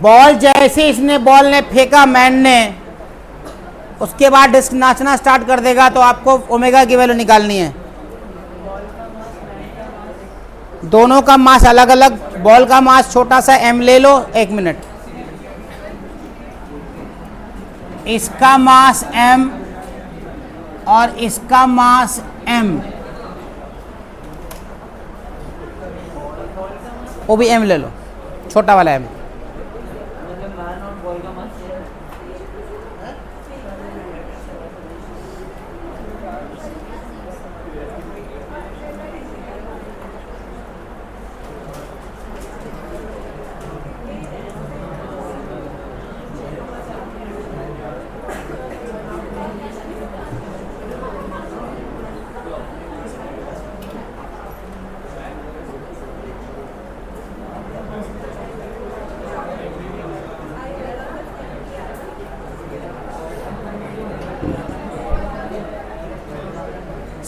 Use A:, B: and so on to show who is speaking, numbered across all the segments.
A: Ball जैसे इसने ball ने फेंका मैन ने, उसके बाद डिस्क नाचना स्टार्ट कर देगा, तो आपको ओमेगा की वैल्यू निकालनी है। दोनों का मास अलग अलग, बॉल का मास छोटा सा m ले लो, 1 मिनट, इसका मास m और इसका मास m, वो भी m ले लो, छोटा वाला m।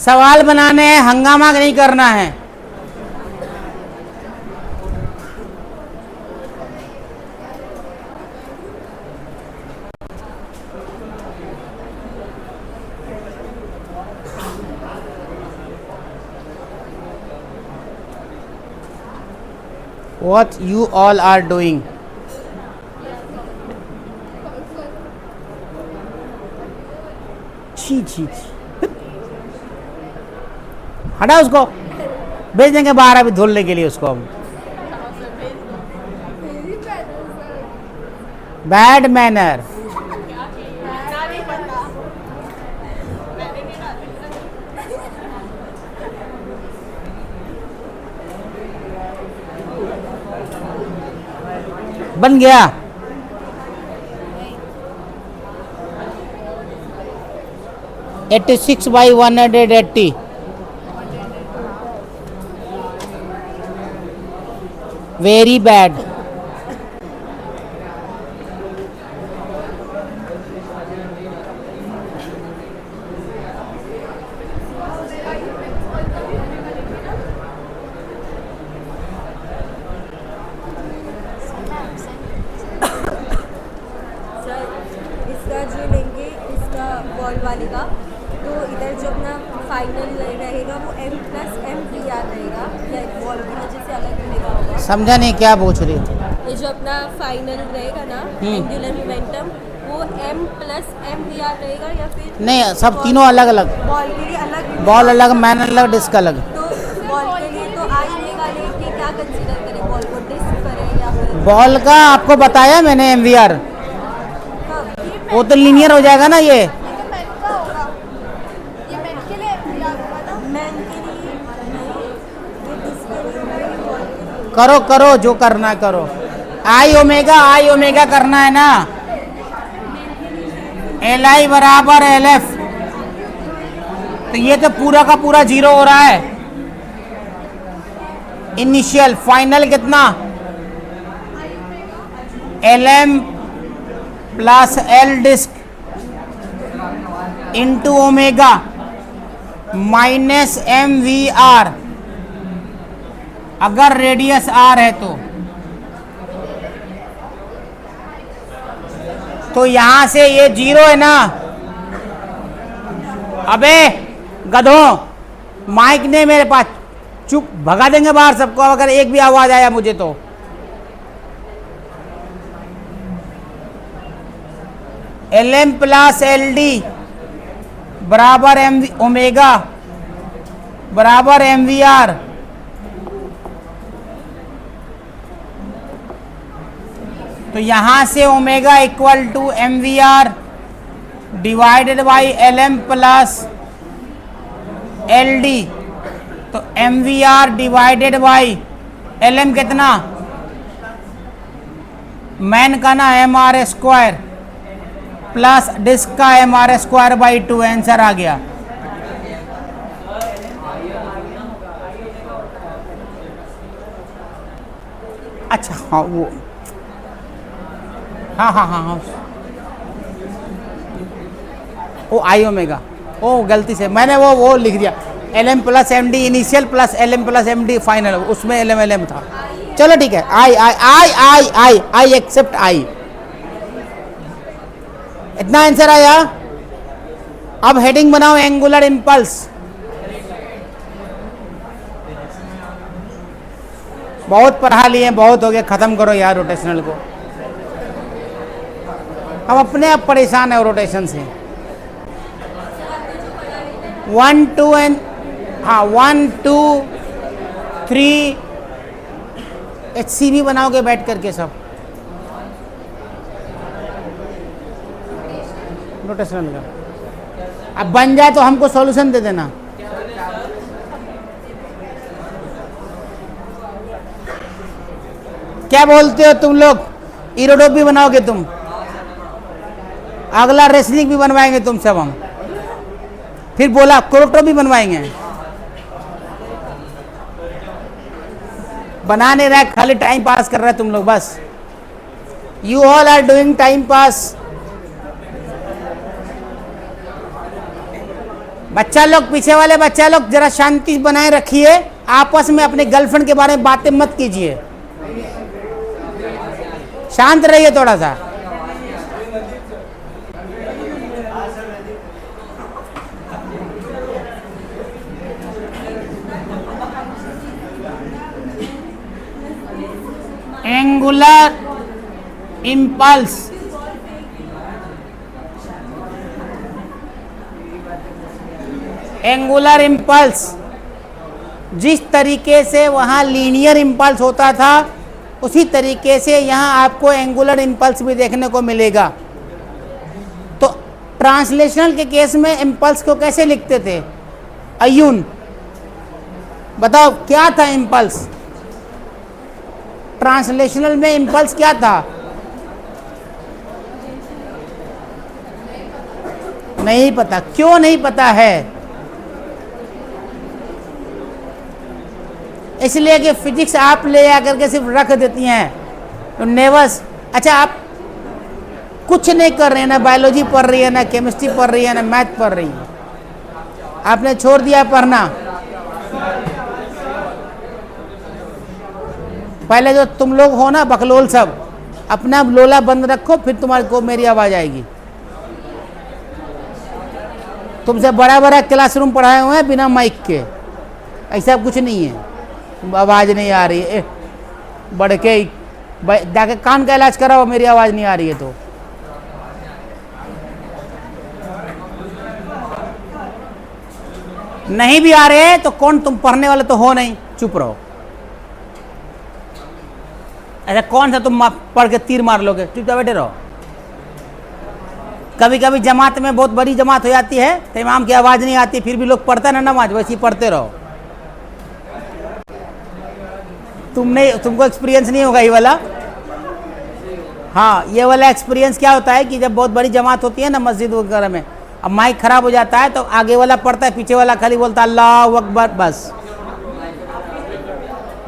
A: सवाल बनाने हैं, हंगामा नहीं करना है। What you all are doing? छी छी छी, हटा उसको, भेज देंगे बाहर अभी धुलने के लिए उसको हम। Bad manner. बन गया। एट्टी 86/180। Very bad.
B: इसका जो लेंगे, इसका बॉल वाले का, तो इधर जो अपना फाइनल रहेगा वो m+m/r रहेगा, या बॉल की वजह से अलग रहेगा होगा।
A: समझा नहीं क्या पूछ रही?
B: ये जो अपना फाइनल रहेगा ना, एंगुलर मोमेंटम, वो m+m/r रहेगा या फिर
A: नहीं, सब तीनों अलग अलग।
B: बॉल के लिए अलग,
A: बॉल अलग, मैन अलग, डिस्क अलग।
B: तो बॉल के लिए तो आई वाले की क्या कंसीडर करें, बॉल को डिस्क करें या फिर
A: बॉल का आपको बताया मैंने MVR, वो तो लीनियर हो जाएगा ना। ये करो करो, जो करना करो। आई ओमेगा करना है ना। LI बराबर LF, तो ये तो पूरा का पूरा 0 हो रहा है। इनिशियल फाइनल कितना, LM plus L disc into omega minus MVR, अगर रेडियस R है तो यहां से ये 0 है ना। अबे गधों, माइक नहीं मेरे पास, चुप, भगा देंगे बाहर सबको अगर एक भी आवाज आया मुझे तो। LM प्लस LD बराबर ओमेगा बराबर MVR, तो यहां से omega equal to MVR divided by LM plus LD, तो MVR डिवाइडेड बाई LM कितना, मैन का ना MR² प्लस डिस्क का MR²/2, आंसर आ गया। अच्छा हाँ, वो हाँ वो आई ओमेगा, ओ गलती से मैंने वो लिख दिया। LM plus MD initial plus LM plus MD final, उसमें LM था। चलो ठीक है, आई आई आई आई आई आई एक्सेप्ट आई, इतना आंसर आया। अब हेडिंग बनाओ एंगुलर इम्पल्स। बहुत पढ़ा लिए, बहुत हो गया, खत्म करो यार रोटेशनल को। हम अपने आप परेशान है रोटेशन से। 1 2 एंड हाँ 1 2 3 HCB बनाओगे बैठ करके सब रोटेशनल का। अब बन जाए तो हमको सॉल्यूशन दे देना। क्या बोलते हो तुम लोग? इरोडोप भी बनाओगे तुम? अगला रेसलिंग भी बनवाएंगे तुम सब हम। फिर बोला क्रोटो भी बनवाएंगे। बना नहीं रहा, खाली टाइम पास कर रहा है तुम लोग बस। You all are doing time pass. बच्चा लोग, पीछे वाले बच्चा लोग जरा शांति बनाए रखिए, आपस में अपने गर्लफ्रेंड के बारे में बातें मत कीजिए, शांत रहिए थोड़ा सा। एंगुलर इम्पल्स, एंगुलर इम्पल्स जिस तरीके से वहाँ लीनियर इम्पल्स होता था, उसी तरीके से यहाँ आपको एंगुलर इम्पल्स भी देखने को मिलेगा। तो ट्रांसलेशनल के केस में इम्पल्स को कैसे लिखते थे? अयून, बताओ क्या था इम्पल्स? ट्रांसलेशनल में इम्पल्स क्या था? नहीं पता। क्यों नहीं पता है? इसलिए कि फिजिक्स आप ले आकर के सिर्फ रख देती हैं तो नेवस। अच्छा, आप कुछ नहीं कर रहे हैं, ना बायोलॉजी पढ़ रही है, ना केमिस्ट्री पढ़ रही है, ना मैथ पढ़ रही है, आपने छोड़ दिया पढ़ना। पहले जो तुम लोग हो ना बकलोल सब, अपना लोला बंद रखो, फिर तुम्हारे को मेरी आवाज़ आएगी। तुमसे बड़ा बड़ा क्लासरूम पढ़ाए हुए हैं बिना माइक के, ऐसा कुछ नहीं है। आवाज़ नहीं आ रही है, बढ़ के जाके कान का इलाज कराओ, मेरी आवाज़ नहीं आ रही है तो। नहीं भी आ रहे तो कौन, तुम पढ़ने वाले तो हो नहीं, चुप रहो। ऐसा कौन सा तुम पढ़ के तीर मार लोगे? चुपचाप बैठे रहो। कभी कभी जमात में बहुत बड़ी जमात हो जाती है तो इमाम की आवाज़ नहीं आती, फिर भी लोग पढ़ते ना नमाज, वैसे ही पढ़ते रहो। तुमको एक्सपीरियंस नहीं होगा ये वाला। हाँ, ये वाला एक्सपीरियंस क्या होता है कि जब बहुत बड़ी जमात होती है ना मस्जिद वगैरह में, अब माइक खराब हो जाता है तो आगे वाला पढ़ता है, पीछे वाला खाली बोलता है अल्लाहु अकबर, बस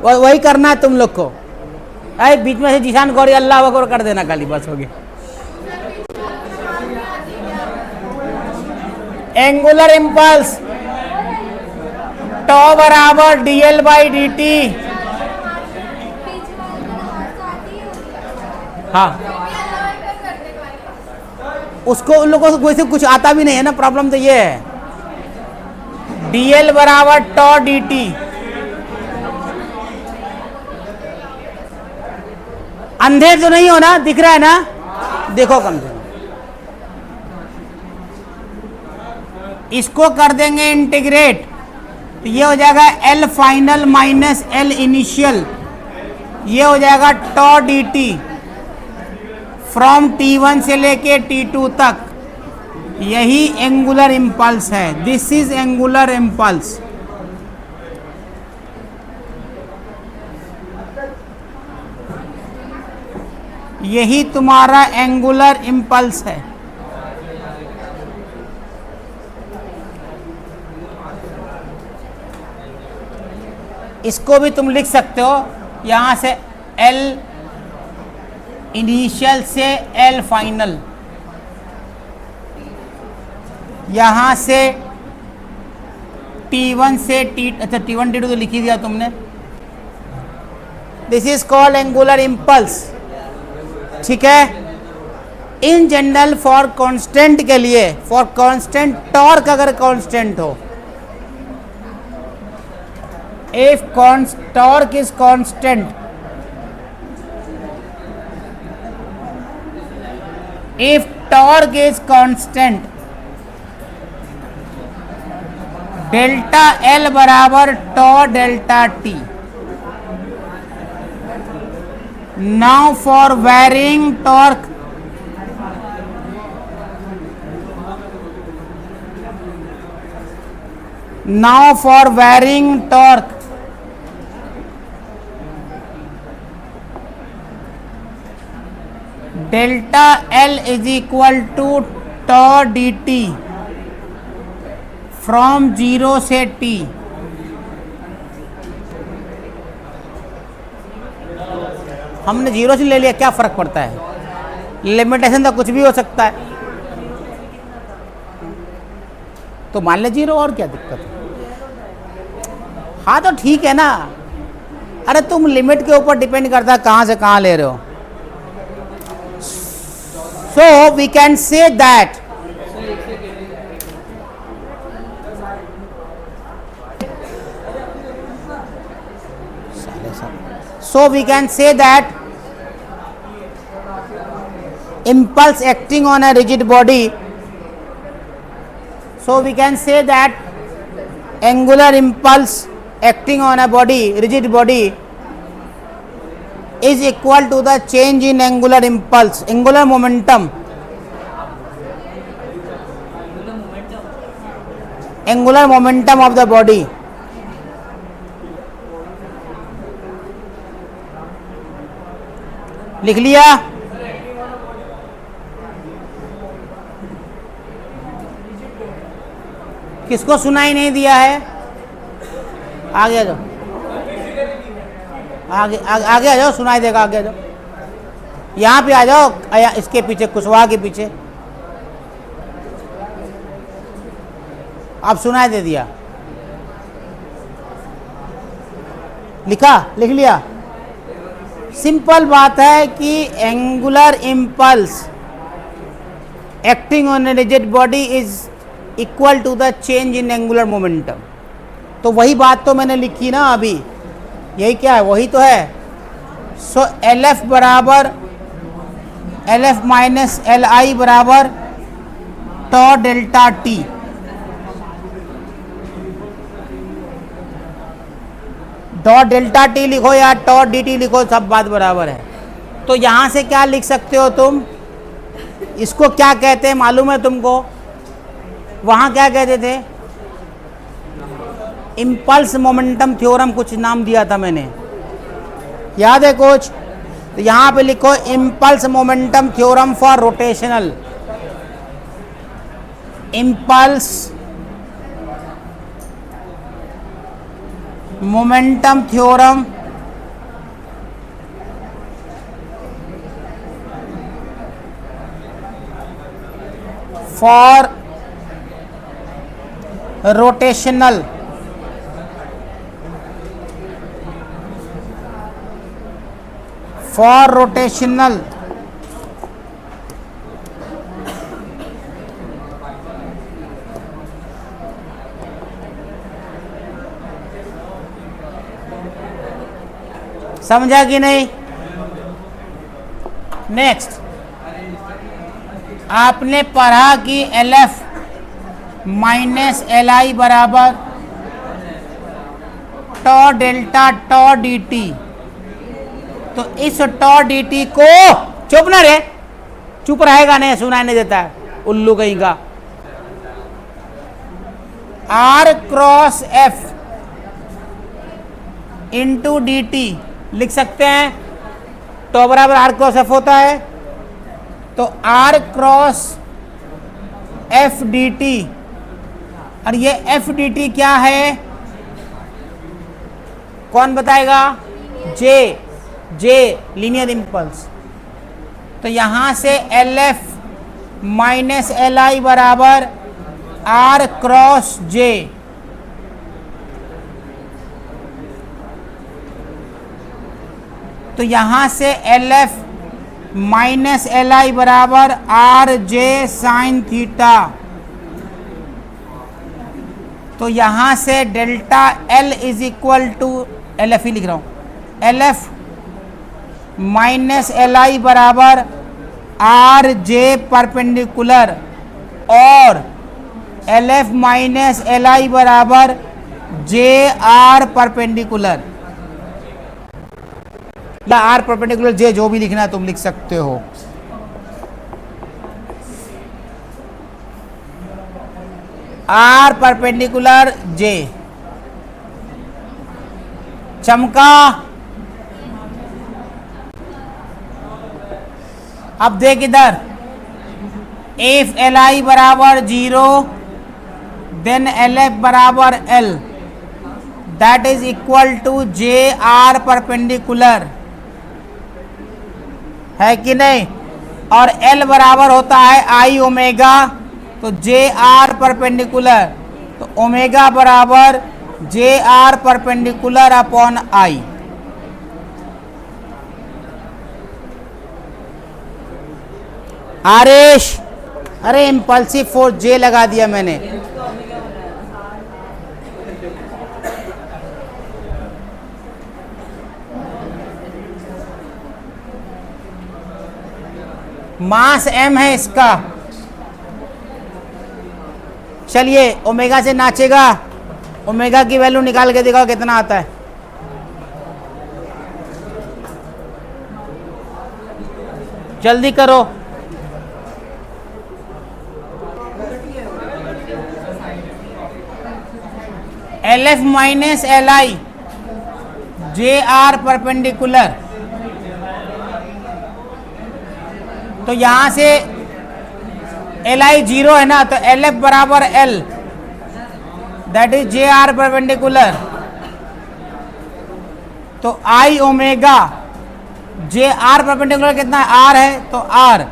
A: वही करना है तुम लोग को। अरे बीच में से जिशान गौरी अल्लाहु अकबर कर देना खाली, बस हो गया। एंगुलर इम्पल्स टॉ बराबर dl/dt। हाँ, उसको उन लोगों को वैसे कुछ आता भी नहीं है ना, प्रॉब्लम तो ये है। dl बराबर टॉ dt। अंधेर तो नहीं हो ना, दिख रहा है ना? देखो कम से कम इसको कर देंगे इंटीग्रेट, तो ये हो जाएगा L final minus L initial, ये हो जाएगा टॉ dt फ्रॉम T1 से लेके T2 तक। यही एंगुलर इम्पल्स है। This is angular impulse. यही तुम्हारा एंगुलर इम्पल्स है। इसको भी तुम लिख सकते हो, यहां से L इनिशियल से L फाइनल, यहां से T1 से T, अच्छा T1 T2 तो लिख ही दिया तुमने, this is called angular impulse. ठीक है, इन जनरल फॉर कांस्टेंट के लिए, फॉर कांस्टेंट टॉर्क अगर कांस्टेंट हो, if torque is constant, if torque is constant, delta L बराबर tau delta T। Now for varying torque, now for varying torque, delta L is equal to tau dt from 0 से t। हमने 0 से ले लिया, क्या फर्क पड़ता है, लिमिटेशन तो कुछ भी हो सकता है, तो मान ले 0, और क्या दिक्कत है। हाँ तो ठीक है ना, अरे तुम लिमिट के ऊपर डिपेंड करता है कहाँ से कहाँ ले रहे हो। So we can say that impulse acting on a rigid body, so we can say that angular impulse acting on a body, rigid body, is equal to the change in angular impulse, angular momentum, angular momentum of the body। लिख लिया? किसको सुनाई नहीं दिया है? आगे आ जाओ, आगे आगे आ जाओ, सुनाई देगा, आगे आ जाओ, यहाँ पे आ जाओ, इसके पीछे, कुशवाहा के पीछे। आप सुनाई दे दिया? लिखा? लिख लिया? सिंपल बात है कि angular impulse acting on a rigid body is equal to the change in angular momentum. तो वही बात तो मैंने लिखी ना अभी, यही क्या है, वही तो है। सो एल एफ बराबर L F minus L I बराबर टॉ डेल्टा टी। टॉ डेल्टा टी लिखो या टॉ डी टी लिखो, सब बात बराबर है। तो यहाँ से क्या लिख सकते हो तुम, इसको क्या कहते हैं मालूम है तुमको? वहाँ क्या कहते थे? इम्पल्स मोमेंटम थ्योरम कुछ नाम दिया था मैंने, याद है कुछ? तो यहाँ पे लिखो impulse momentum theorem for rotational, impulse momentum theorem for rotational, for rotational समझा कि नहीं? नेक्स्ट, आपने पढ़ा कि L F minus L I बराबर टॉ डेल्टा टॉ डी टी। तो इस टॉ डी टी को, चुप ना रे, चुप रहेगा नहीं, सुनाई नहीं देता है, उल्लू कहीं का। R cross F into D T लिख सकते हैं। टॉ बराबर आर क्रॉस एफ होता है, तो R cross F D T, और ये एफ डी टी क्या है, कौन बताएगा? J, J linear impulse. तो यहां से L F minus L I बराबर आर क्रॉस जे। तो यहाँ से L F minus L I बराबर आर जे साइन थीटा। तो यहाँ से delta L is equal to L F ही लिख रहा हूँ, L F minus L I बराबर आर जे परपेंडिकुलर और L F minus L I बराबर जे आर परपेंडिकुलर, या आर परपेंडिकुलर जे, जो भी लिखना है तुम लिख सकते हो। R perpendicular J. चमका। अब देख इधर, इफ एल आई बराबर 0 देन एल एफ बराबर L, that is equal to J R perpendicular, है कि नहीं। और एल बराबर होता है आई ओमेगा, तो जे आर परपेंडिकुलर, तो ओमेगा बराबर J R perpendicular upon I. आरेश, अरे इम्पल्सिव फोर्स जे लगा दिया मैंने। मास m है इसका। चलिए ओमेगा से नाचेगा, ओमेगा की वैल्यू निकाल के दिखाओ कितना आता है। जल्दी करो। एल एफ माइनस एल आई जे आर परपेंडिकुलर, तो यहां से एल आई 0 है ना, तो एल एफ बराबर L, that is J R perpendicular. तो आई ओमेगा जे आर परपेंडिकुलर कितना है, आर है, तो आर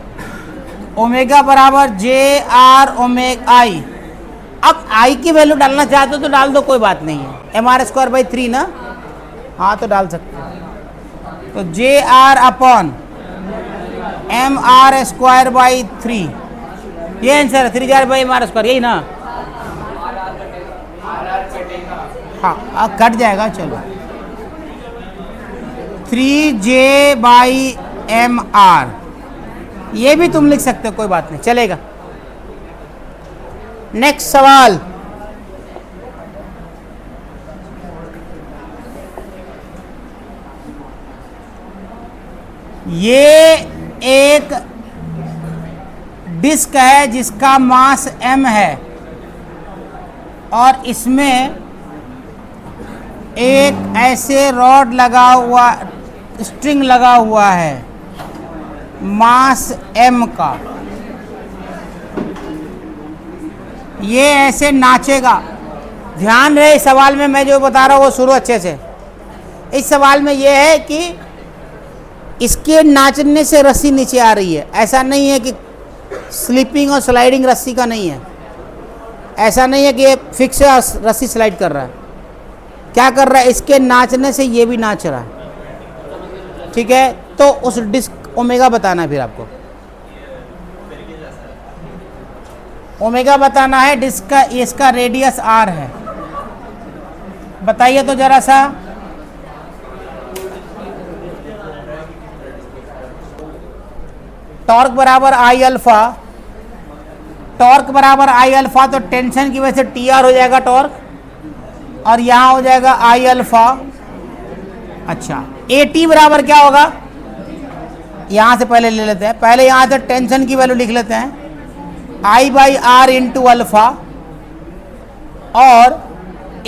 A: ओमेगा बराबर जे आर ओमेगा आई। अब आई की वैल्यू डालना चाहते हो तो डाल दो, कोई बात नहीं है। एम आर स्क्वायर बाई 3 ना, हाँ तो डाल सकते हो। तो J R upon M R square by 3, ये आंसर है। 3 बाई एम आर स्क्वायर, यही ना। हाँ अब कट जाएगा, चलो 3J बाई एम आर, ये भी तुम लिख सकते हो, कोई बात नहीं, चलेगा। नेक्स्ट सवाल, ये एक डिस्क है जिसका मास m है और इसमें एक ऐसे रॉड लगा हुआ, स्ट्रिंग लगा हुआ है मास m का। ये ऐसे नाचेगा। ध्यान रहे इस सवाल में मैं जो बता रहा हूँ वो सुनो अच्छे से। इस सवाल में ये है कि इसके नाचने से रस्सी नीचे आ रही है, ऐसा नहीं है कि स्लिपिंग और स्लाइडिंग रस्सी का नहीं है। ऐसा नहीं है कि ये फिक्स है और रस्सी स्लाइड कर रहा है। क्या कर रहा है, इसके नाचने से ये भी नाच रहा है, ठीक है। तो उस डिस्क ओमेगा बताना है, फिर आपको ओमेगा बताना है। डिस्क का इसका रेडियस आर है, बताइए तो जरा सा। टॉर्क बराबर आई अल्फा, टॉर्क बराबर आई अल्फा, तो टेंशन की वजह से टी आर हो जाएगा टॉर्क, और यहाँ हो जाएगा आई अल्फा। अच्छा, ए टी बराबर क्या होगा, यहाँ से पहले ले लेते हैं, पहले यहाँ से टेंशन की वैल्यू लिख लेते हैं, आई बाई आर इंटू अल्फा, और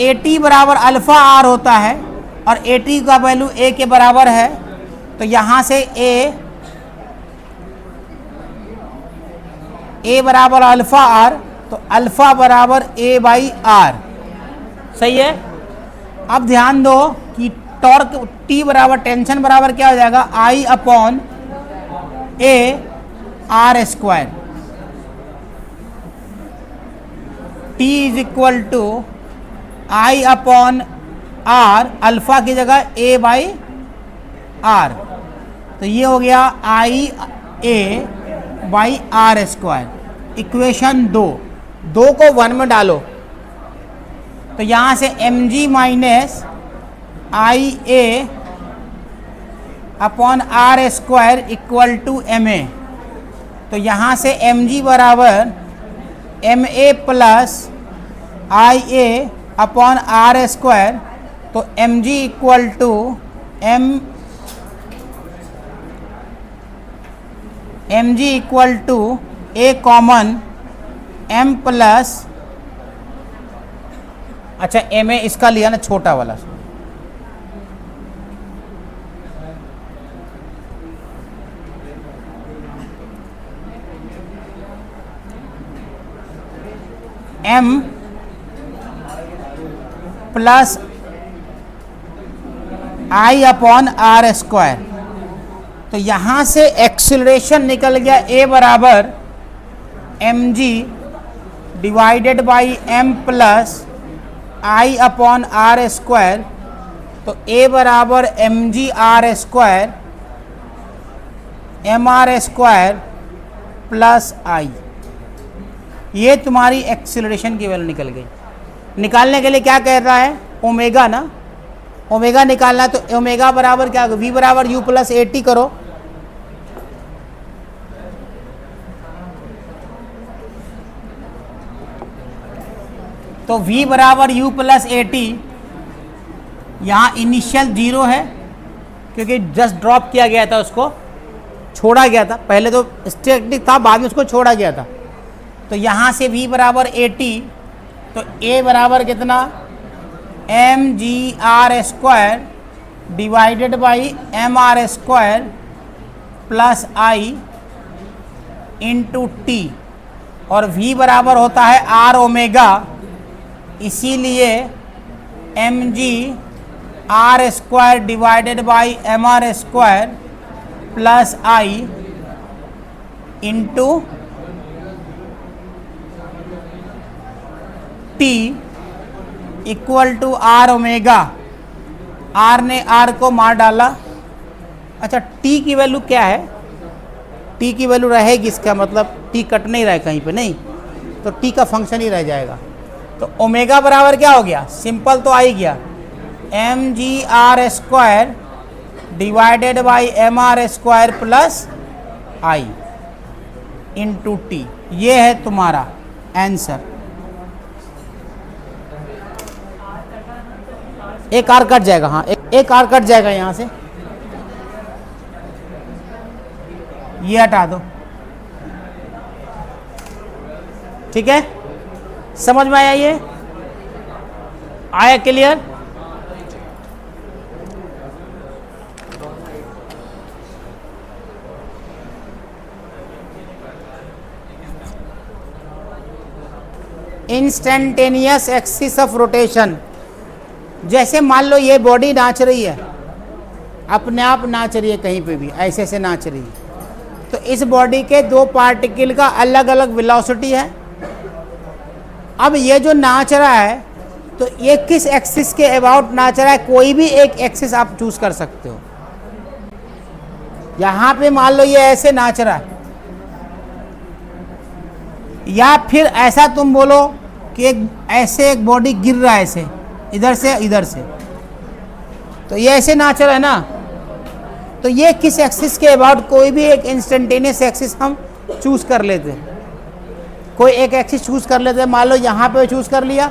A: ए टी बराबर अल्फा आर होता है, और ए टी का वैल्यू ए के बराबर है। तो यहाँ से ए बराबर अल्फा आर, तो अल्फा बराबर ए बाई आर, सही है। अब ध्यान दो कि टॉर्क टी बराबर टेंशन बराबर क्या हो जाएगा, I upon A R square. T is equal to I upon R, alpha की जगह ए बाई आर, तो ये हो गया I A by R square. Equation 2 को 1 में डालो तो यहाँ से M G minus I A upon R square equal to M A, तो यहाँ से एम जी बराबर M A plus I A upon R square, तो M G equal to M G equal to A common M plus, अच्छा M A इसका लिया ना छोटा वाला, M plus I upon R square, तो यहाँ से एक्सीलरेशन निकल गया ए बराबर M G divided by M plus I upon R square, तो ए बराबर M G R square M R square plus I, ये तुम्हारी एक्सीलरेशन की वैल्यू निकल गई। निकालने के लिए क्या कह रहा है, ओमेगा ना, ओमेगा निकालना, तो ओमेगा बराबर क्या होगा, वी बराबर यू प्लस ए टी करो, तो v बराबर u प्लस ए टी, यहाँ इनिशियल 0 है क्योंकि जस्ट ड्रॉप किया गया था, उसको छोड़ा गया था, पहले तो स्टैटिक था बाद में उसको छोड़ा गया था, तो यहाँ से v बराबर ए टी, तो a बराबर कितना M G R square divided by M R square plus I into T, और v बराबर होता है आर ओमेगा, इसीलिए M G R square divided by M R square plus I into T equal to R omega, R ने R को मार डाला। अच्छा टी की वैल्यू क्या है, टी की वैल्यू रहेगी, इसका मतलब टी कट नहीं रहा है कहीं पे, नहीं तो टी का फंक्शन ही रह जाएगा, तो ओमेगा बराबर क्या हो गया, सिंपल तो आ ही गया, M G R square divided by M R square plus I into T, ये है तुम्हारा आंसर। एक आर कट जाएगा, हाँ एक आर कट जाएगा यहाँ से, ये हटा दो, ठीक है, समझ में आया, ये आया clear. Instantaneous axis of rotation, जैसे मान लो ये बॉडी नाच रही है, अपने आप नाच रही है, कहीं पे भी ऐसे से नाच रही है, तो इस बॉडी के दो पार्टिकल का अलग अलग वेलोसिटी है। अब ये जो नाच रहा है तो ये किस एक्सिस के अबाउट नाच रहा है, कोई भी एक एक्सिस आप चूज कर सकते हो। यहाँ पे मान लो ये ऐसे नाच रहा है, या फिर ऐसा तुम बोलो कि ऐसे एक बॉडी गिर रहा है, ऐसे इधर से इधर से, तो ये ऐसे नाच रहा है ना, तो ये किस एक्सिस के अबाउट, कोई भी एक इंस्टेंटेनियस एक्सिस हम चूज कर लेते हैं, कोई एक एक्सिस चूज कर लेते हैं। मान लो यहाँ पे चूज कर लिया,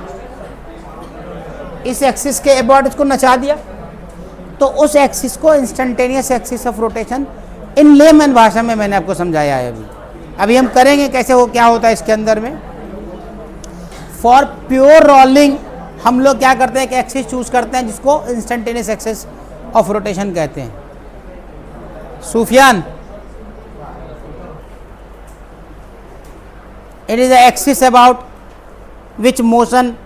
A: इस एक्सिस के अबाउट इसको नचा दिया, तो उस एक्सिस को instantaneous axis of rotation in lemon भाषा में मैंने आपको समझाया है। अभी हम करेंगे कैसे हो, क्या होता है इसके अंदर में। फॉर प्योर रोलिंग हम लोग क्या करते हैं, एक एक्सिस चूज करते हैं जिसको इंस्टेंटेनियस एक्सिस ऑफ रोटेशन कहते हैं। Sufiyan, it is the axis about which motion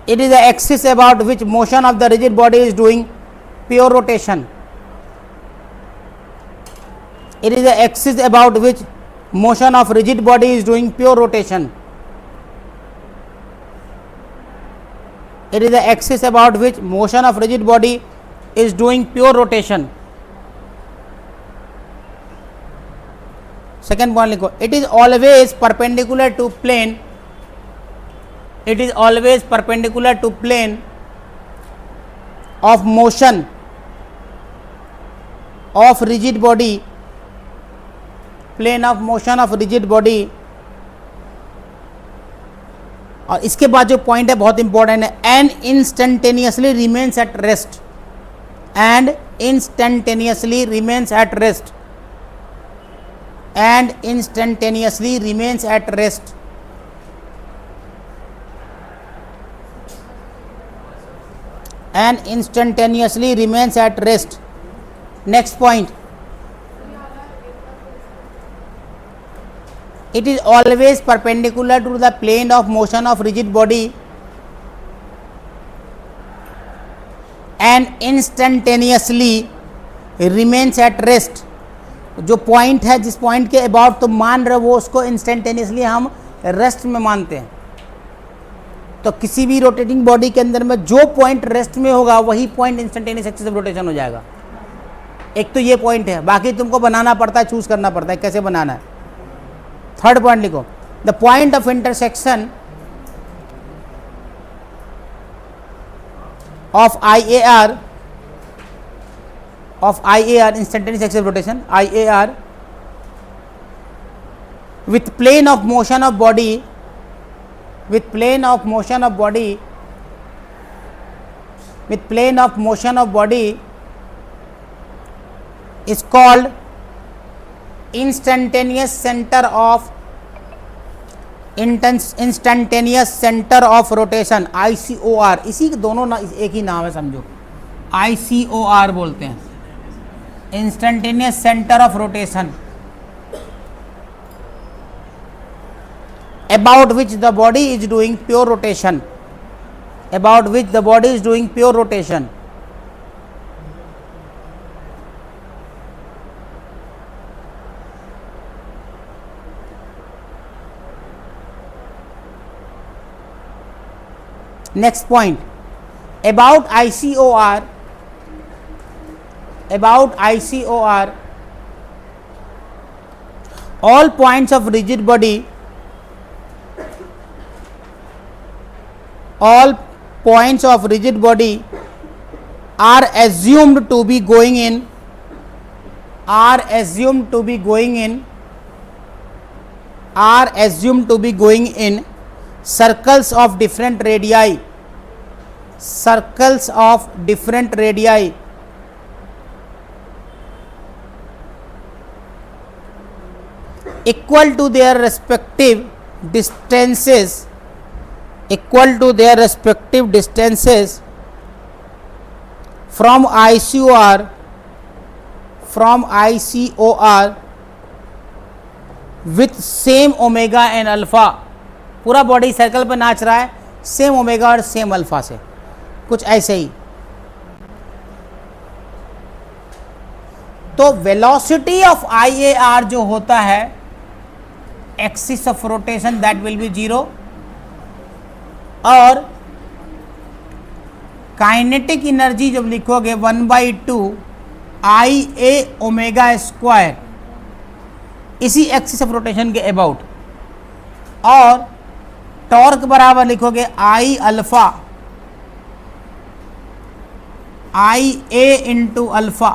A: it is the axis about which motion of the rigid body is doing pure rotation. It is the axis about which motion of rigid body is doing pure rotation. It is the axis about which motion of rigid body is doing pure rotation. Second point लिखो, it is always perpendicular to plane. It is always perpendicular to plane of motion of rigid body. Plane of motion of rigid body. और इसके बाद जो point है बहुत important है, and instantaneously remains at rest. And instantaneously remains at rest. And instantaneously remains at rest. And instantaneously remains at rest. Next point, it is always perpendicular to the plane of motion of rigid body and instantaneously remains at rest. जो point है, जिस point के about तुम मान रहे हो वो उसको इंस्टेंटेनियसली हम रेस्ट में मानते हैं. तो किसी भी रोटेटिंग बॉडी के अंदर में जो पॉइंट रेस्ट में होगा वही point instantaneous axis of rotation हो जाएगा. एक तो ये पॉइंट है, बाकी तुमको बनाना पड़ता है, चूज करना पड़ता है कैसे बनाना है. थर्ड पॉइंट लिखो, the point of intersection of IAR instantaneous axis of rotation, IAR with plane of motion of body, with plane of motion of body, with plane of motion of body is called instantaneous center of instantaneous centre of rotation, ICOR. इसी के दोनों एक ही नाम है समझो, ICOR बोलते हैं, instantaneous centre of rotation, about which the body is doing pure rotation, about which the body is doing pure rotation. Next point, about ICOR, all points of rigid body, all points of rigid body are assumed to be going in, are assumed to be going in, are assumed to be going in circles of different radii, circles of different radii, equal to their respective distances, equal to their respective distances from ICOR, from ICOR with same omega and alpha. पूरा body circle पर नाच रहा है same omega और same alpha से, कुछ ऐसे ही. तो वेलोसिटी ऑफ IAR जो होता है axis of rotation, that will be 0, और काइनेटिक एनर्जी जब लिखोगे 1/2 IA ओमेगा स्क्वायर, इसी एक्सिस ऑफ रोटेशन के अबाउट, और टॉर्क बराबर लिखोगे I alpha, IA into alpha.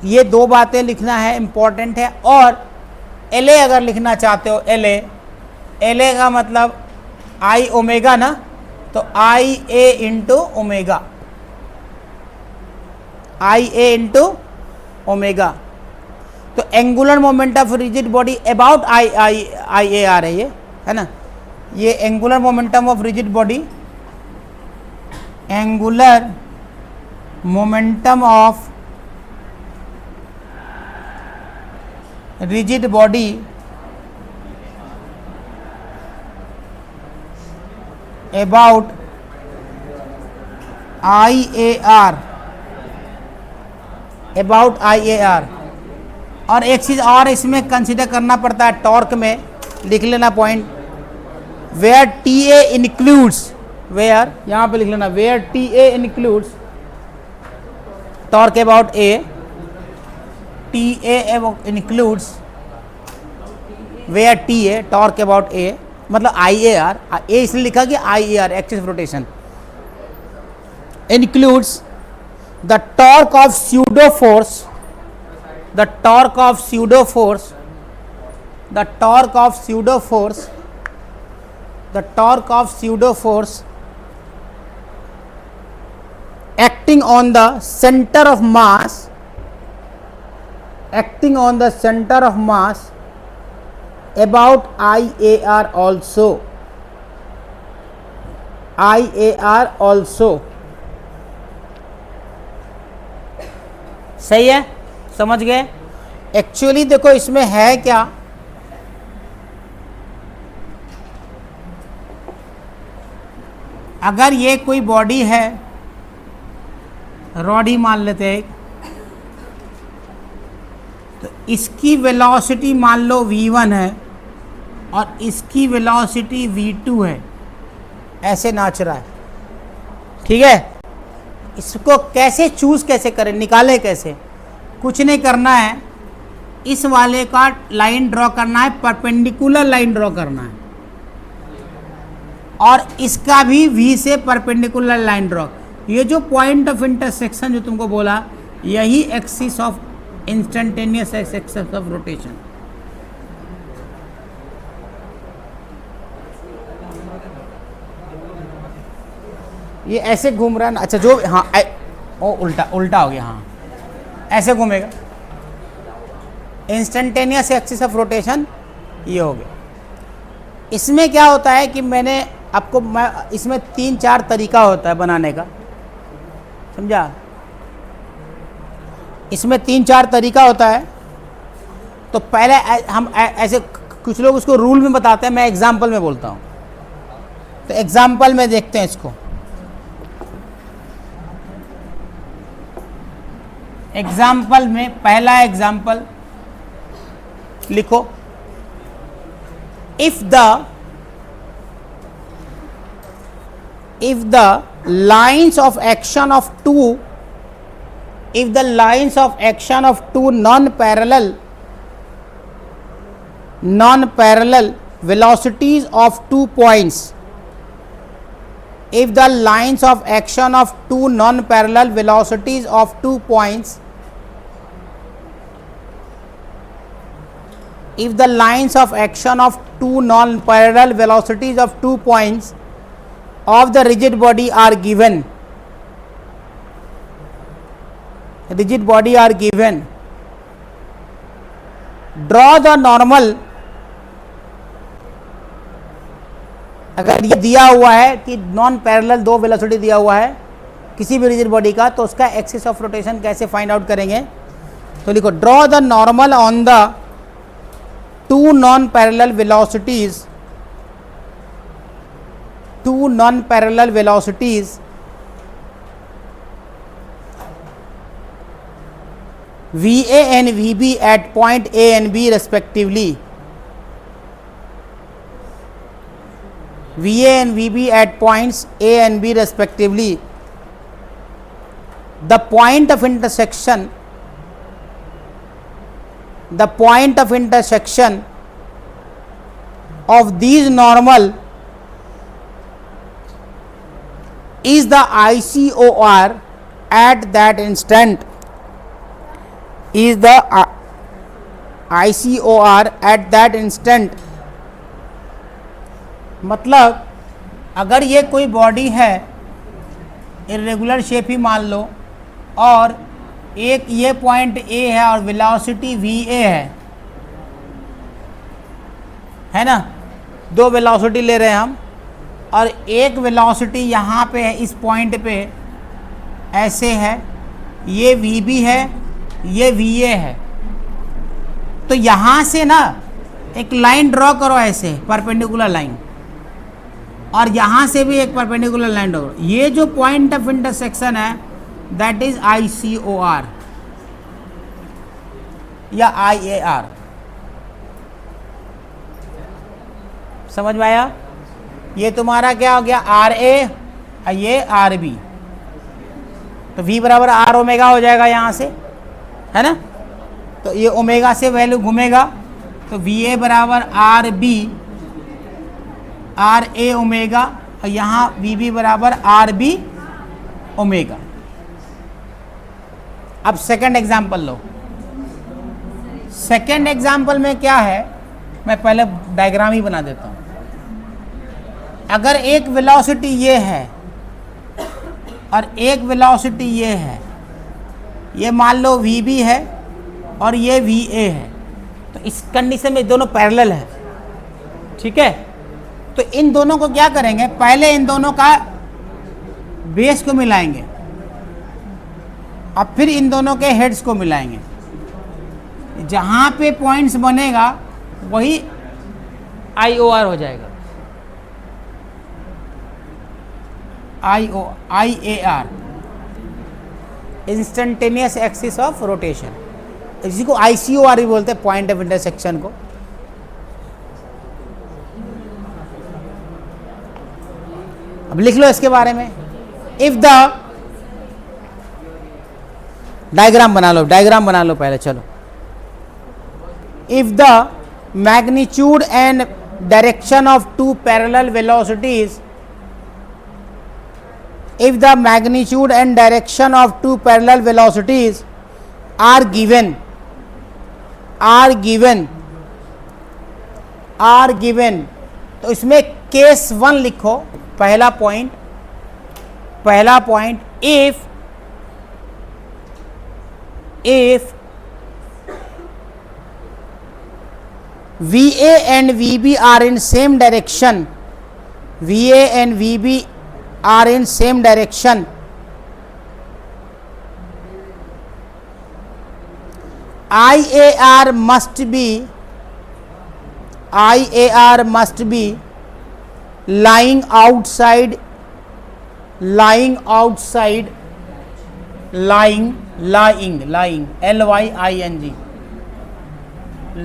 A: ये दो बातें लिखना है, इंपॉर्टेंट है. और LA अगर लिखना चाहते हो, LA का मतलब I ओमेगा ना, तो IA into omega, IA into omega. तो angular moment of rigid body about IAR है ये, है ना. ये angular momentum of rigid body, angular momentum of rigid body about IAR, about IAR. और एक चीज़ और इसमें कंसीडर करना पड़ता है, टॉर्क में लिख लेना point, where T A includes, where यहां पे लिख लेना, where T A includes torque about A, T A includes where T A torque about A, मतलब आई ए आर, ए इसलिए लिखा कि I A R axis of rotation, includes the torque of pseudo force, the torque of pseudo force, the torque of pseudo force, the torque of pseudo force acting on the center of mass, acting on the center of mass about IAR also, IAR also, सही है, समझ गए। Actually देखो इसमें है क्या, अगर ये कोई बॉडी है, रॉडी मान लेते हैं, तो इसकी वेलोसिटी मान लो v1 है और इसकी वेलोसिटी v2 है, ऐसे नाच रहा है, ठीक है। इसको कैसे चूज कैसे करें, निकालें कैसे, कुछ नहीं करना है, इस वाले का लाइन ड्रॉ करना है, परपेंडिकुलर लाइन ड्रॉ करना है, और इसका भी V से परपेंडिकुलर लाइन ड्रॉ। ये जो पॉइंट ऑफ इंटरसेक्शन जो तुमको बोला, यही axis of instantaneous axis of rotation. ये ऐसे घूम रहा है ना, अच्छा जो, हाँ उल्टा उल्टा हो गया, हाँ ऐसे घूमेगा, इंस्टेंटेनियस एक्सिस ऑफ रोटेशन ये हो गया। इसमें क्या होता है कि मैंने आपको, मैं इसमें 3-4 तरीका होता है बनाने का, समझा, इसमें 3-4 तरीका होता है। तो पहले हम ऐसे, कुछ लोग उसको रूल में बताते हैं, मैं एग्जाम्पल में बोलता हूँ। तो एग्जाम्पल में देखते हैं इसको, एग्जाम्पल में पहला एग्जाम्पल लिखो, if the lines of action of two, if the lines of action of two non-parallel velocities of 2 points, if the lines of action of two non-parallel velocities of 2 points, if the lines of action of two non-parallel velocities of 2 points of the rigid body are given, draw the normal। अगर ये दिया हुआ है कि non parallel 2 velocity दिया हुआ है किसी भी रिजिड बॉडी का, तो उसका एक्सिस ऑफ रोटेशन कैसे फाइंड आउट करेंगे। तो लिखो, draw the normal on the 2 non parallel velocities VA and VB at point A and B respectively, VA and VB at points A and B respectively. The point of intersection of these normal is the ICOR at that instant, is the ICOR at that instant। मतलब अगर ये कोई body है, irregular shape ही मान लो, और एक ये point A है और वेलोसिटी VA है ना, 2 वेलोसिटी ले रहे हैं हम, और एक वेलोसिटी यहाँ पे है, इस पॉइंट पे ऐसे है, ये VB है, ये VA है। तो यहाँ से ना एक लाइन ड्रॉ करो ऐसे, परपेंडिकुलर लाइन, और यहाँ से भी एक परपेंडिकुलर लाइन ड्रॉ करो। ये जो पॉइंट ऑफ इंटरसेक्शन है, दैट इज ICOR या IAR। समझ में आया? ये तुम्हारा क्या हो गया आर ए, ये आर बी, तो v बराबर आर ओमेगा हो जाएगा यहाँ से, है ना। तो ये ओमेगा से वैल्यू घूमेगा, तो वी ए बराबर R B R A omega, और यहाँ वी बी बराबर आर बी ओमेगा। अब सेकंड एग्जाम्पल लो। सेकंड एग्जाम्पल में क्या है, मैं पहले डायग्राम ही बना देता हूँ। अगर एक वेलोसिटी ये है और एक वेलोसिटी ये है, ये मान लो वी बी है और ये वी ए है, तो इस कंडीशन में दोनों पैरेलल है, ठीक है। तो इन दोनों को क्या करेंगे, पहले इन दोनों का बेस को मिलाएंगे, अब फिर इन दोनों के हेड्स को मिलाएंगे। जहाँ पे पॉइंट्स बनेगा वही आई ओ आर हो जाएगा, I A R, instantaneous axis of rotation. इसी को आई सी ओ आर भी बोलते हैं, पॉइंट ऑफ इंटरसेक्शन को। अब लिख लो इसके बारे में। इफ द डायग्राम बना लो, डायग्राम बना लो पहले, चलो। If the magnitude and direction of two parallel velocities, if the magnitude and direction of two parallel velocities are given, तो इसमें केस 1 लिखो, पहला point, if VA and VB are in same direction, VA and VB are in same direction, IAR must be lying outside lying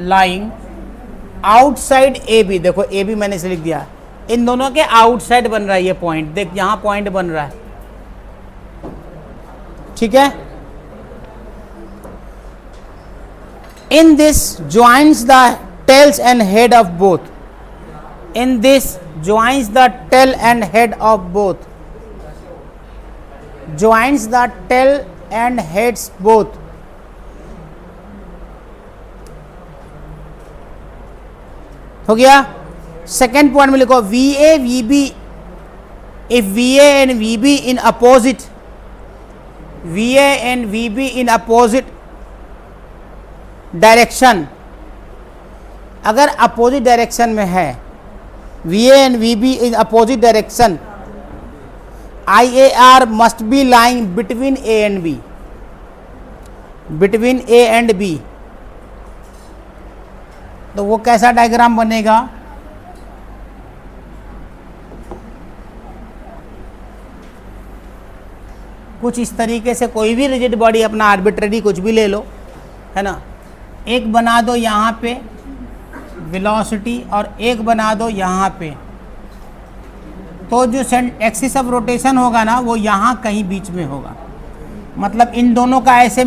A: lying outside AB। देखो AB मैंने इसे लिख दिया, इन दोनों के आउटसाइड बन रहा है ये पॉइंट, देख यहां पॉइंट बन रहा है, ठीक है। In this joins the tails and head of both, in this joins the tail and head of both, joins the tail and heads both. हो गया। सेकेंड पॉइंट में लिखो V A V B, if V A and V B in opposite, V A and V B in opposite direction, अगर opposite direction में है, V A and V B in opposite direction, I A are must be lying between A and B, between A and B. तो वो कैसा diagram बनेगा, कुछ इस तरीके से। कोई भी रिजिड बॉडी अपना आर्बिट्रेरी कुछ भी ले लो, है ना, एक बना दो यहाँ पे वेलोसिटी और एक बना दो यहाँ पे, तो जो एक्सिस ऑफ रोटेशन होगा ना वो यहाँ कहीं बीच में होगा। मतलब इन दोनों का ऐसे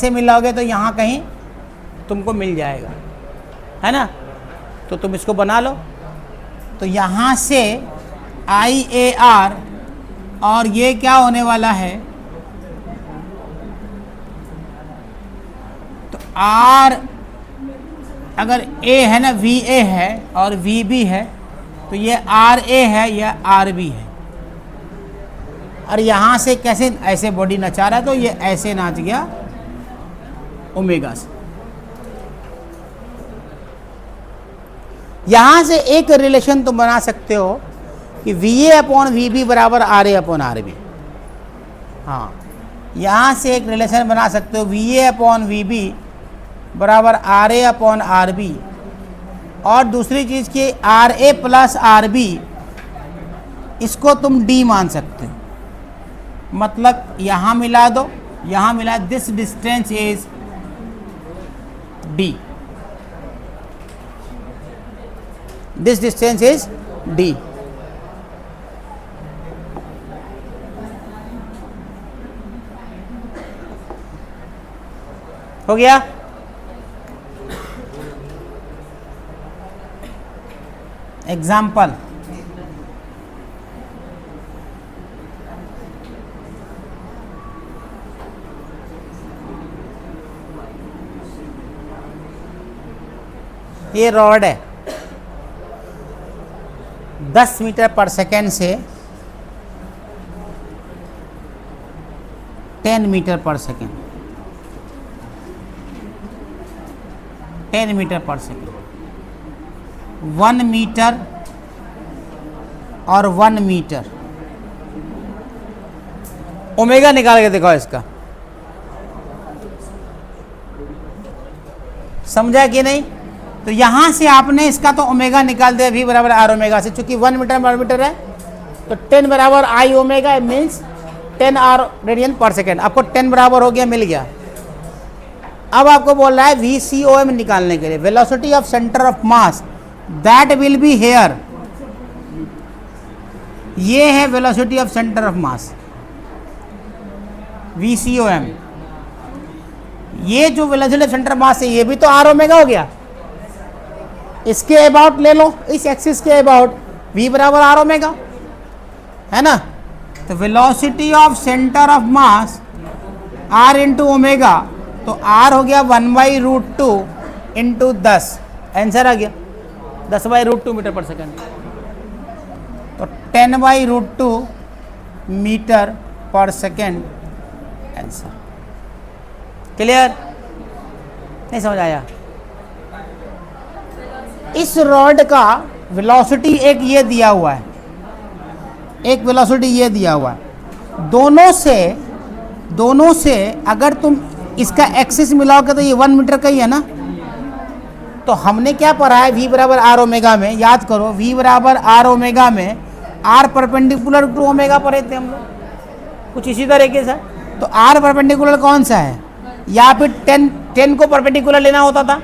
A: मिलाओगे तो यहाँ कहीं तुमको मिल जाएगा, है ना। तो तुम इसको बना लो। तो यहाँ से आई ए आर और ये क्या होने वाला है, तो आर अगर ए है ना, वी ए है और वी बी है, तो ये आर ए है, यह आर बी है। और यहाँ से कैसे ऐसे बॉडी नचा रहा है, तो ये ऐसे नाच गया ओमेगा से। यहाँ से एक रिलेशन तुम बना सकते हो कि V A upon V B बराबर R A upon R B. हाँ, यहाँ से एक रिलेशन बना सकते हो V A upon V B बराबर R A upon R B. और दूसरी चीज़ की R A plus R B, इसको तुम डी मान सकते हो। मतलब यहाँ मिला दो, यहाँ मिला, this distance is D, this distance is D. हो गया। एग्जाम्पल, ये रॉड है 10 मीटर पर सेकेंड से 10 मीटर पर सेकेंड, 10 मीटर पर सेकेंड, 1 मीटर और 1 मीटर। ओमेगा निकाल के दिखाओ इसका, समझा कि नहीं? तो यहां से आपने इसका तो ओमेगा निकाल दिया, v बराबर आर ओमेगा से, चूंकि 1 मीटर पर मीटर है तो 10 बराबर आई ओमेगा मीन्स 10 आर रेडियन पर सेकेंड। आपको 10 बराबर हो गया, मिल गया। अब आपको बोल रहा है VCOM निकालने के लिए, velocity of centre of mass that will be here. ये है velocity of centre of mass VCOM। ये जो वेलोसिटी ऑफ सेंटर ऑफ मास है ये भी तो आर ओमेगा हो गया। इसके अबाउट ले लो, इस एक्सिस के अबाउट, v बराबर आर ओमेगा, है ना? तो velocity of centre of mass r into omega, तो r हो गया 1/√2 इंटू 10, आंसर आ गया 10/√2 मीटर पर सेकेंड। तो 10/√2 मीटर पर सेकेंड आंसर। क्लियर? नहीं समझ आया? इस रॉड का वेलोसिटी एक ये दिया हुआ है, एक वेलोसिटी ये दिया हुआ है। दोनों से अगर तुम इसका एक्सिस मिलाओगे तो ये 1 मीटर का ही है ना। तो हमने क्या पढ़ा है, v बराबर आर ओमेगा में, याद करो v बराबर आर ओमेगा में r परपेंडिकुलर टू ओमेगा पढ़े थे हम लोग, कुछ इसी तरीके से। तो r परपेंडिकुलर कौन सा है, या फिर 10 को परपेंडिकुलर लेना होता था।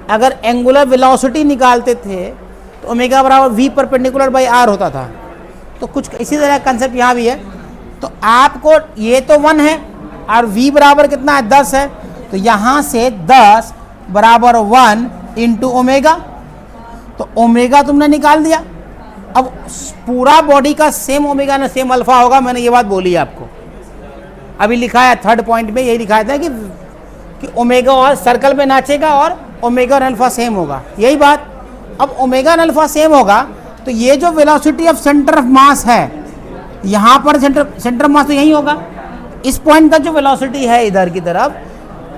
A: अगर एंगुलर वेलोसिटी निकालते थे तो ओमेगा बराबर v परपेंडिकुलर बाई r होता था। तो कुछ इसी तरह कंसेप्ट यहाँ भी है। तो आपको ये तो 1 है और v बराबर कितना है, 10 है। तो यहाँ से 10 बराबर 1 इंटू ओमेगा, तो ओमेगा तुमने निकाल दिया। अब पूरा बॉडी का सेम ओमेगा ना सेम अल्फा होगा, मैंने ये बात बोली है आपको, अभी लिखा है 3rd पॉइंट में, यही लिखा था कि ओमेगा और सर्कल में नाचेगा और ओमेगा और अल्फा सेम होगा, यही बात। अब ओमेगा और अल्फा सेम होगा तो ये जो वेलोसिटी ऑफ सेंटर ऑफ मास है, यहाँ पर सेंटर ऑफ मास तो यही होगा। इस पॉइंट का जो वेलोसिटी है इधर की तरफ,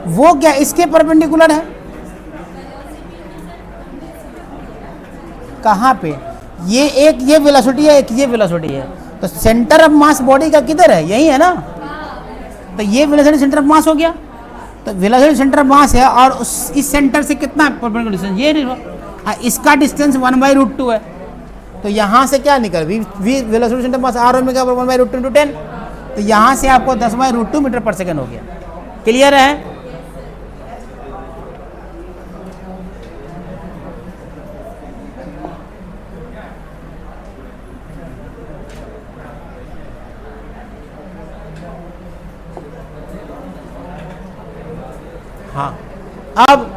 A: वो क्या इसके परपेंडिकुलर है? कहाँ पे? ये वेलोसिटी है, एक ये वेलोसिटी है। तो सेंटर ऑफ मास बॉडी का किधर है, यही है ना। तो ये वेलोसिटी सेंटर ऑफ मास हो गया। तो वेलोसिटी सेंटर ऑफ मास है और इस सेंटर से कितना परपेंडिकुलर डिस्टेंस, ये इसका डिस्टेंस 1/√2 है। तो यहाँ से क्या निकल, velocity centre of mass R omega 1/√2 into 10, तो यहाँ से आपको 10/√2 मीटर पर सेकेंड हो गया। क्लियर है? हाँ, अब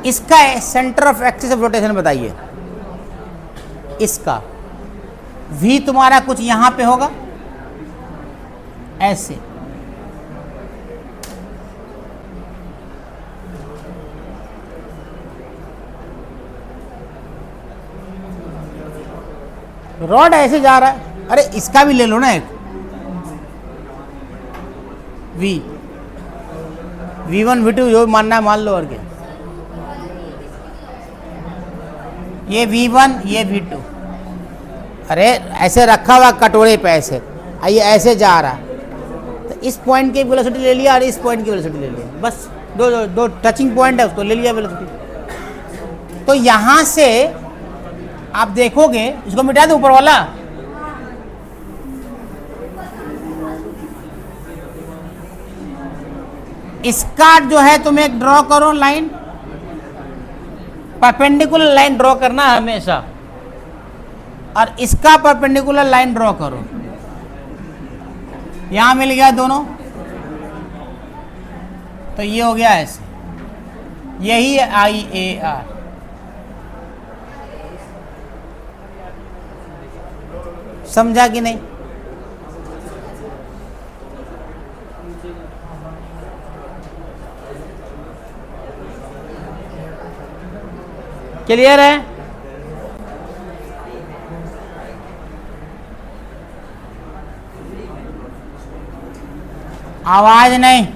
A: इसका centre of axis of rotation बताइए। इसका v तुम्हारा कुछ यहां पे होगा ऐसे, रॉड ऐसे जा रहा है। अरे इसका भी ले लो ना, एक v1 v2 जो मानना है मान लो, और क्या, ये v1 ये v2। अरे ऐसे रखा हुआ कटोरे पे ऐसे, आइए ऐसे जा रहा है, तो इस पॉइंट की वेलोसिटी ले लिया और इस पॉइंट की वेलोसिटी ले लिया, बस दो टचिंग पॉइंट है, उसको ले लिया वेलोसिटी। तो यहां से आप देखोगे, इसको मिटा दो ऊपर वाला, इसका जो है तुम एक ड्रॉ करो लाइन, परपेंडिकुलर लाइन ड्रॉ करना है हमेशा, और इसका परपेंडिकुलर लाइन ड्रॉ करो। यहां मिल गया दोनों, तो ये हो गया ऐसे, यही है IAR। समझा कि नहीं? क्लियर है? आवाज नहीं,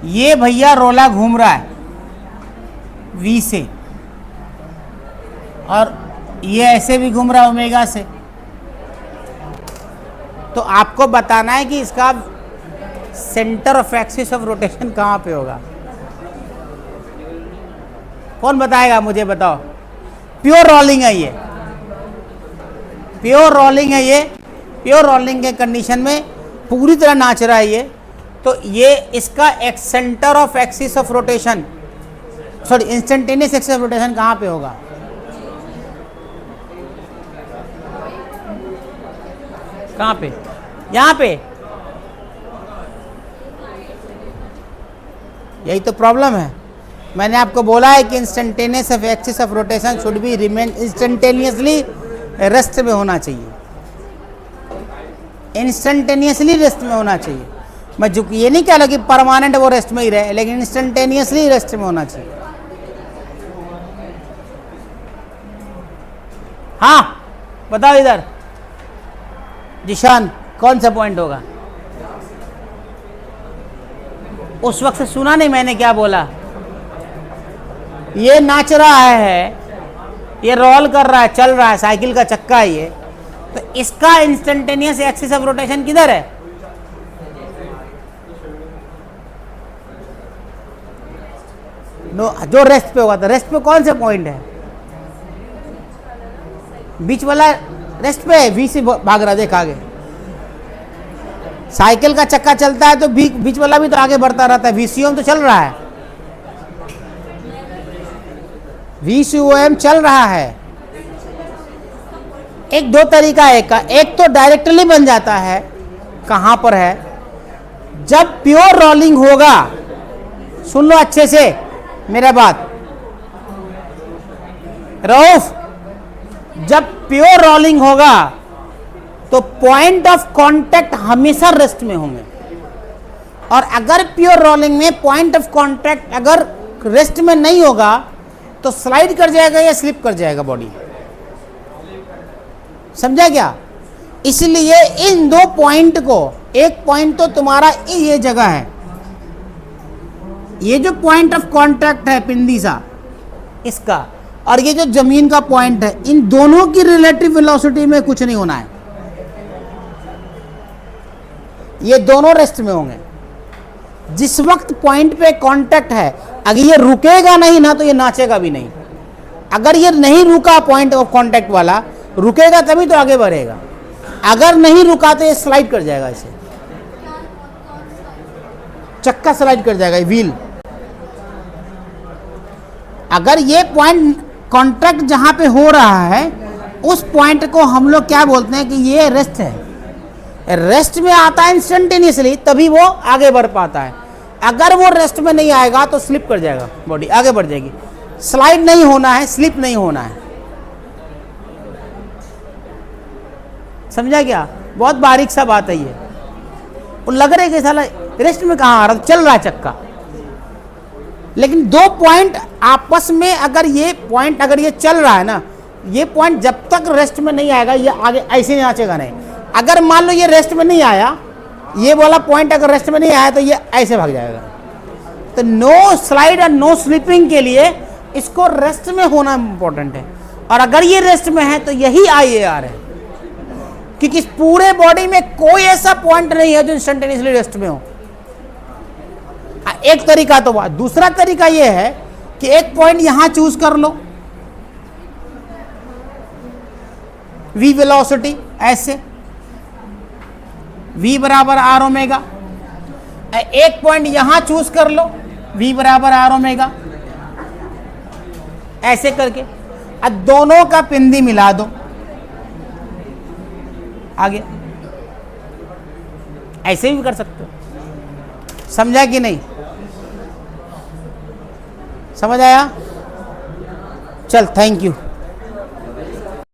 A: ये भैया रोला घूम रहा है V से, और ये ऐसे भी घूम रहा है ओमेगा से। तो आपको बताना है कि इसका centre of axis of rotation कहाँ पे होगा। कौन बताएगा मुझे, बताओ। प्योर रोलिंग है ये, प्योर रोलिंग है ये, प्योर रोलिंग के कंडीशन में पूरी तरह नाच रहा है ये। तो ये इसका एक centre of axis of rotation, sorry instantaneous axis of rotation कहाँ पे होगा? कहाँ पे? यहाँ पे। यही तो प्रॉब्लम है। मैंने आपको बोला है कि instantaneous of axis of rotation should be remain instantaneously rest में होना चाहिए, इंस्टेंटेनियसली रेस्ट में होना चाहिए। मैं जो ये नहीं कह रहा कि परमानेंट वो रेस्ट में ही रहे, लेकिन इंस्टेंटेनियसली रेस्ट में होना चाहिए। हाँ बताओ इधर, जिशान कौन सा पॉइंट होगा? उस वक्त से सुना नहीं मैंने क्या बोला? ये नाच रहा है, ये रोल कर रहा है, चल रहा है, साइकिल का चक्का है ये। तो इसका इंस्टेंटेनियस एक्सिस ऑफ रोटेशन किधर है? नो, जो रेस्ट पे होगा। तो रेस्ट पे कौन सा पॉइंट है? बीच वाला रेस्ट पे है, V से भाग रहा, देख आगे। साइकिल का चक्का चलता है तो बीच वाला भी तो आगे बढ़ता रहता है, VCOM तो चल रहा है, VCOM चल रहा है। एक दो तरीका है का, एक तो डायरेक्टली बन जाता है, कहां पर है? जब प्योर रोलिंग होगा, सुन लो अच्छे से मेरा बात रऊफ, जब प्योर रोलिंग होगा तो पॉइंट ऑफ कांटेक्ट हमेशा रेस्ट में होंगे। और अगर प्योर रोलिंग में पॉइंट ऑफ कांटेक्ट अगर रेस्ट में नहीं होगा तो स्लाइड कर जाएगा या स्लिप कर जाएगा बॉडी। समझा क्या? इसलिए इन दो पॉइंट को, एक पॉइंट तो तुम्हारा ये जगह है, ये जो पॉइंट ऑफ कांटेक्ट है पिंदी सा इसका, और ये जो जमीन का पॉइंट है, इन दोनों की रिलेटिव वेलोसिटी में कुछ नहीं होना है। ये दोनों रेस्ट में होंगे। जिस वक्त पॉइंट पे कांटेक्ट है, अगर ये रुकेगा नहीं ना तो ये नाचेगा भी नहीं। अगर ये नहीं रुका, पॉइंट ऑफ कांटेक्ट वाला रुकेगा तभी तो आगे बढ़ेगा। अगर नहीं रुका तो ये स्लाइड कर जाएगा, इसे चक्का स्लाइड कर जाएगा, व्हील। अगर ये पॉइंट कांटेक्ट जहां पे हो रहा है, उस पॉइंट को हम लोग क्या बोलते हैं कि ये रेस्ट है। रेस्ट में आता है इंस्टेंटेनियसली, तभी वो आगे बढ़ पाता है। अगर वो रेस्ट में नहीं आएगा तो स्लिप कर जाएगा, बॉडी आगे बढ़ जाएगी। स्लाइड नहीं होना है, स्लिप नहीं होना है। समझा क्या? बहुत बारीक सा बात है ये। वो लग रहा है कि साला रेस्ट में कहाँ आ रहा, चल रहा है चक्का। लेकिन दो पॉइंट आपस में, अगर ये पॉइंट अगर ये चल रहा है ना, ये पॉइंट जब तक रेस्ट में नहीं आएगा ये आगे ऐसे नाचेगा नहीं। अगर मान लो ये रेस्ट में नहीं आया, ये वाला पॉइंट अगर रेस्ट में नहीं आया तो ये ऐसे भाग जाएगा। तो नो स्लाइड और नो स्लिपिंग के लिए इसको रेस्ट में होना इंपॉर्टेंट है। और अगर ये रेस्ट में है तो यही IAR है। क्योंकि इस पूरे बॉडी में कोई ऐसा पॉइंट नहीं है जो इंस्टेंटेनियसली रेस्ट में हो। एक तरीका तो बात, दूसरा तरीका यह है कि एक पॉइंट यहां चूज कर लो, v वेलोसिटी ऐसे, v बराबर आर ओमेगा। एक पॉइंट यहां चूज कर लो, v बराबर आर ओमेगा, ऐसे करके अब दोनों का पिंदी मिला दो, आगे ऐसे भी कर सकते हो। समझा कि नहीं? समझ आया? चल, थैंक यू।